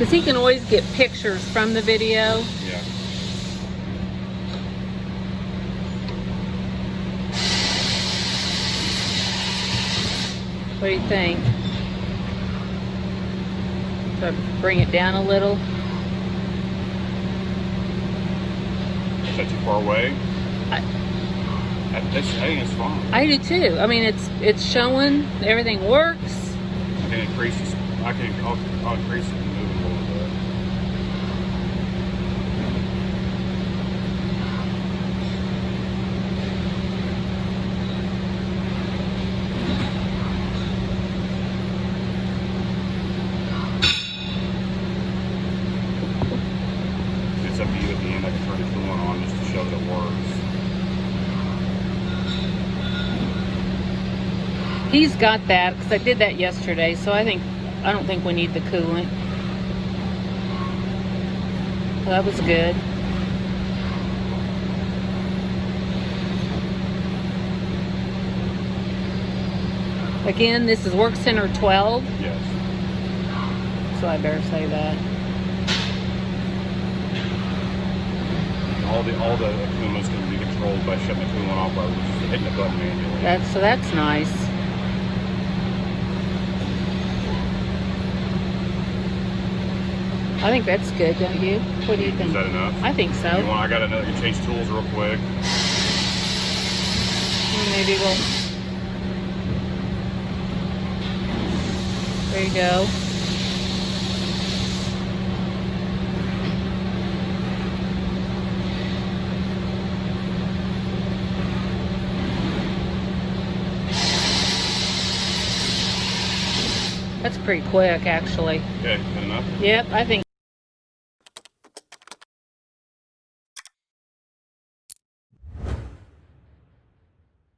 Because he can always get pictures from the video. Yeah. What do you think? Should I bring it down a little? Is that too far away? I think it's fine. I do too. I mean, it's showing everything works. I can increase this. I'll increase it and move it a little bit. It's up to you at the end. I can turn the coolant on just to show that it works. He's got that because I did that yesterday, so I don't think we need the coolant. So that was good. Again, this is Work Center 12. Yes. So I better say that. All the Okumas can be controlled by shutting the coolant off by just hitting the button manually. That's nice. I think that's good, don't you? What do you think? Is that enough? I think so. I got another. You can change tools real quick. Maybe we'll. There you go. That's pretty quick, actually. Okay, good enough. Yep, I think.